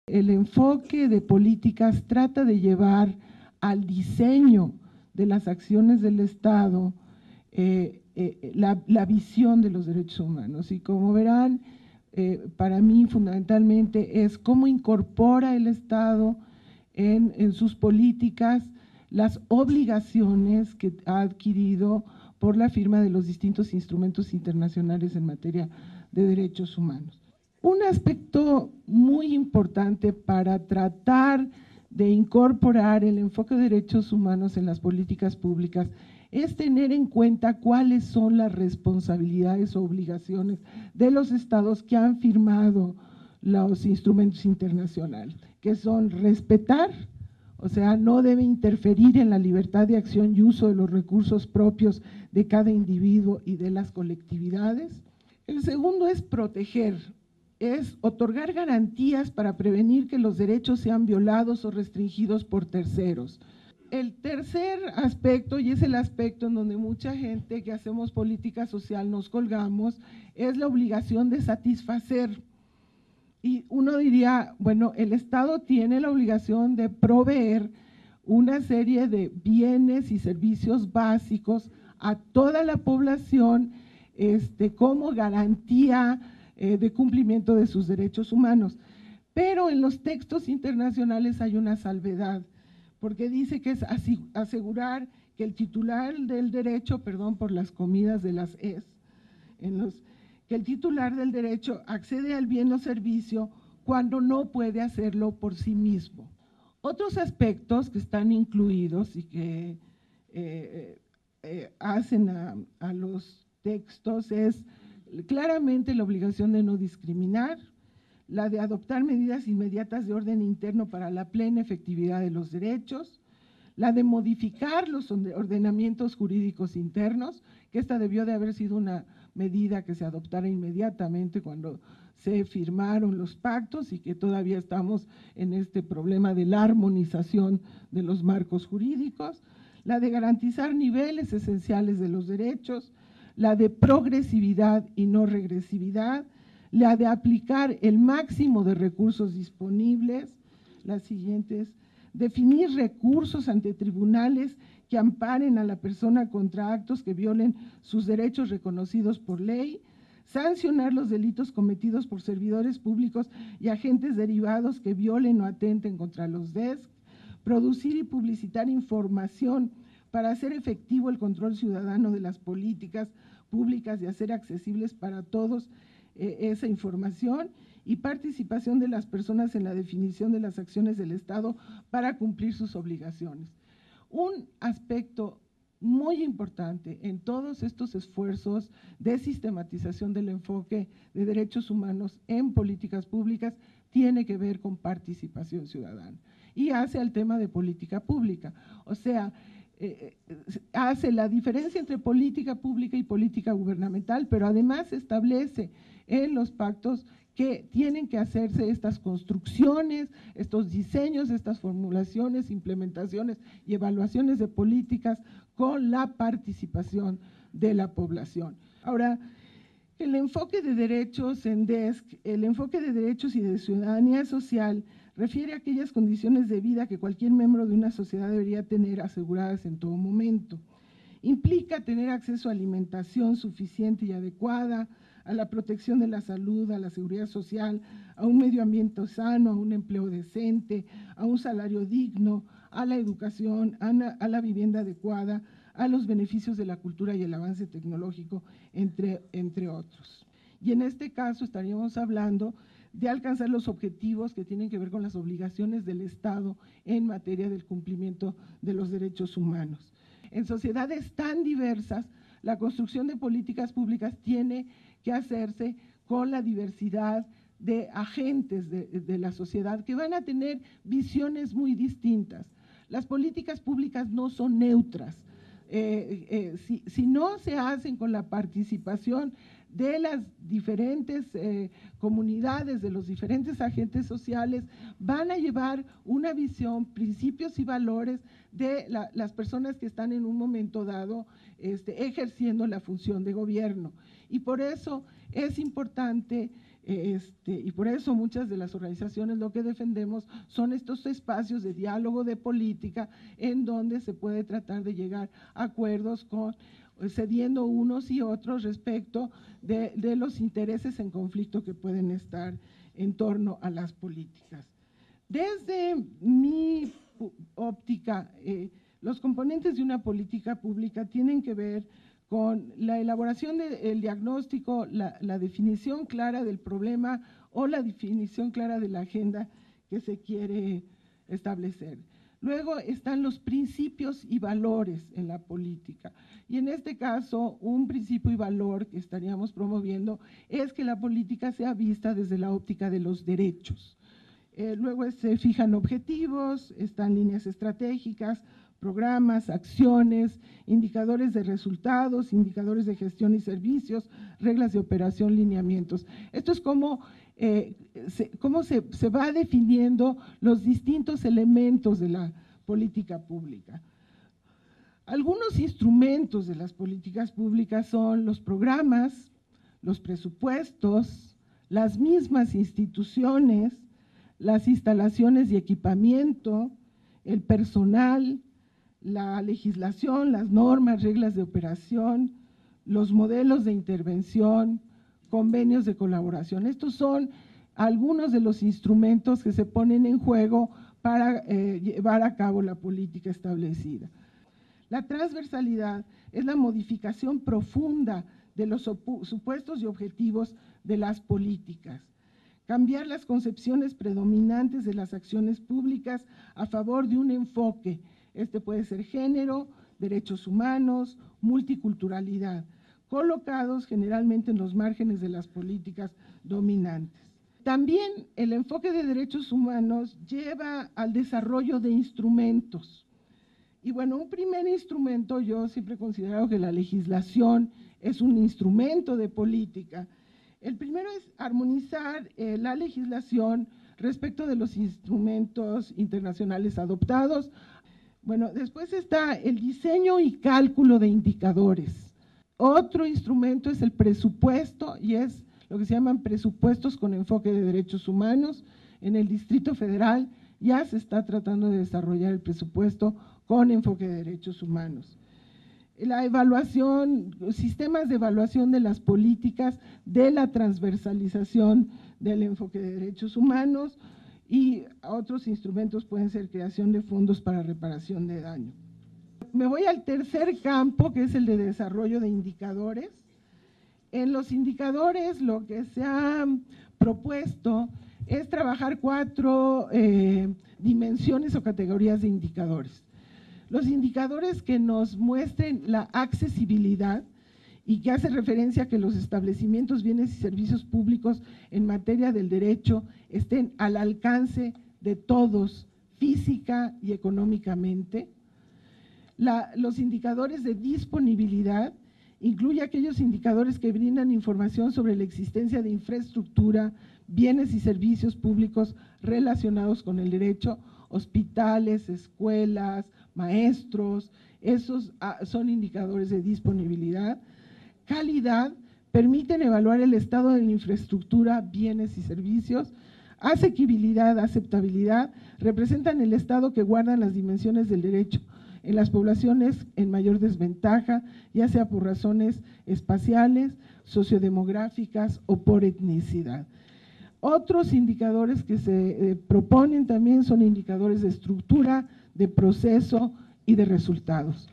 El enfoque de políticas trata de llevar al diseño de las acciones del Estado la visión de los derechos humanos. Y como verán, para mí fundamentalmente es cómo incorpora el Estado en sus políticas las obligaciones que ha adquirido por la firma de los distintos instrumentos internacionales en materia de derechos humanos. Un aspecto muy importante para tratar de incorporar el enfoque de derechos humanos en las políticas públicas es tener en cuenta cuáles son las responsabilidades o obligaciones de los estados que han firmado los instrumentos internacionales, que son respetar, o sea, no debe interferir en la libertad de acción y uso de los recursos propios de cada individuo y de las colectividades. El segundo es proteger, es otorgar garantías para prevenir que los derechos sean violados o restringidos por terceros. El tercer aspecto, y es el aspecto en donde mucha gente que hacemos política social nos colgamos, es la obligación de satisfacer. Y uno diría, bueno, el Estado tiene la obligación de proveer una serie de bienes y servicios básicos a toda la población como garantía de cumplimiento de sus derechos humanos. Pero en los textos internacionales hay una salvedad, porque dice que es asegurar que el titular del derecho, perdón por las comidas de las es, que el titular del derecho accede al bien o servicio cuando no puede hacerlo por sí mismo. Otros aspectos que están incluidos y que hacen a los textos es claramente la obligación de no discriminar, la de adoptar medidas inmediatas de orden interno para la plena efectividad de los derechos, la de modificar los ordenamientos jurídicos internos, que esta debió de haber sido una medida que se adoptara inmediatamente cuando se firmaron los pactos y que todavía estamos en este problema de la armonización de los marcos jurídicos, la de garantizar niveles esenciales de los derechos, la de progresividad y no regresividad, la de aplicar el máximo de recursos disponibles, las siguientes, definir recursos ante tribunales que amparen a la persona contra actos que violen sus derechos reconocidos por ley, sancionar los delitos cometidos por servidores públicos y agentes derivados que violen o atenten contra los DESC, producir y publicitar información para hacer efectivo el control ciudadano de las políticas públicas y hacer accesibles para todos esa información, y participación de las personas en la definición de las acciones del Estado para cumplir sus obligaciones. Un aspecto muy importante en todos estos esfuerzos de sistematización del enfoque de derechos humanos en políticas públicas tiene que ver con participación ciudadana y hace al tema de política pública, o sea, hace la diferencia entre política pública y política gubernamental, pero además establece en los pactos que tienen que hacerse estas construcciones, estos diseños, estas formulaciones, implementaciones y evaluaciones de políticas con la participación de la población. Ahora, el enfoque de derechos en DESC, el enfoque de derechos y de ciudadanía social, refiere a aquellas condiciones de vida que cualquier miembro de una sociedad debería tener aseguradas en todo momento. Implica tener acceso a alimentación suficiente y adecuada, a la protección de la salud, a la seguridad social, a un medio ambiente sano, a un empleo decente, a un salario digno, a la educación, a la vivienda adecuada, a los beneficios de la cultura y el avance tecnológico, entre otros. Y en este caso estaríamos hablando de alcanzar los objetivos que tienen que ver con las obligaciones del Estado en materia del cumplimiento de los derechos humanos. En sociedades tan diversas, la construcción de políticas públicas tiene que hacerse con la diversidad de agentes de la sociedad que van a tener visiones muy distintas. Las políticas públicas no son neutras. Si no se hacen con la participación de las diferentes comunidades, de los diferentes agentes sociales, van a llevar una visión, principios y valores de las personas que están en un momento dado ejerciendo la función de gobierno. Y por eso es importante Y por eso muchas de las organizaciones lo que defendemos son estos espacios de diálogo de política en donde se puede tratar de llegar a acuerdos cediendo unos y otros respecto de los intereses en conflicto que pueden estar en torno a las políticas. Desde mi óptica, los componentes de una política pública tienen que ver con la elaboración del diagnóstico, la definición clara del problema o la definición clara de la agenda que se quiere establecer. Luego están los principios y valores en la política. Y en este caso, un principio y valor que estaríamos promoviendo es que la política sea vista desde la óptica de los derechos. Luego se fijan objetivos, están líneas estratégicas, programas, acciones, indicadores de resultados, indicadores de gestión y servicios, reglas de operación, lineamientos. Esto es cómo se va definiendo los distintos elementos de la política pública. Algunos instrumentos de las políticas públicas son los programas, los presupuestos, las mismas instituciones, las instalaciones y equipamiento, el personal, la legislación, las normas, reglas de operación, los modelos de intervención, convenios de colaboración. Estos son algunos de los instrumentos que se ponen en juego para llevar a cabo la política establecida. La transversalidad es la modificación profunda de los supuestos y objetivos de las políticas. Cambiar las concepciones predominantes de las acciones públicas a favor de un enfoque. Este puede ser género, derechos humanos, multiculturalidad, colocados generalmente en los márgenes de las políticas dominantes. También el enfoque de derechos humanos lleva al desarrollo de instrumentos. Y bueno, un primer instrumento, yo siempre he considerado que la legislación es un instrumento de política. El primero es armonizar la legislación respecto de los instrumentos internacionales adoptados. Bueno, después está el diseño y cálculo de indicadores. Otro instrumento es el presupuesto y es lo que se llaman presupuestos con enfoque de derechos humanos. En el Distrito Federal ya se está tratando de desarrollar el presupuesto con enfoque de derechos humanos. La evaluación, sistemas de evaluación de las políticas, de la transversalización del enfoque de derechos humanos y otros instrumentos pueden ser creación de fondos para reparación de daño. Me voy al tercer campo, que es el de desarrollo de indicadores. En los indicadores lo que se ha propuesto es trabajar 4 dimensiones o categorías de indicadores. Los indicadores que nos muestren la accesibilidad y que hace referencia a que los establecimientos, bienes y servicios públicos en materia del derecho estén al alcance de todos, física y económicamente. Los indicadores de disponibilidad incluye aquellos indicadores que brindan información sobre la existencia de infraestructura, bienes y servicios públicos relacionados con el derecho, hospitales, escuelas, maestros, esos son indicadores de disponibilidad. Calidad, permiten evaluar el estado de la infraestructura, bienes y servicios. Asequibilidad, aceptabilidad, representan el estado que guardan las dimensiones del derecho en las poblaciones en mayor desventaja, ya sea por razones espaciales, sociodemográficas o por etnicidad. Otros indicadores que se proponen también son indicadores de estructura, de proceso y de resultados.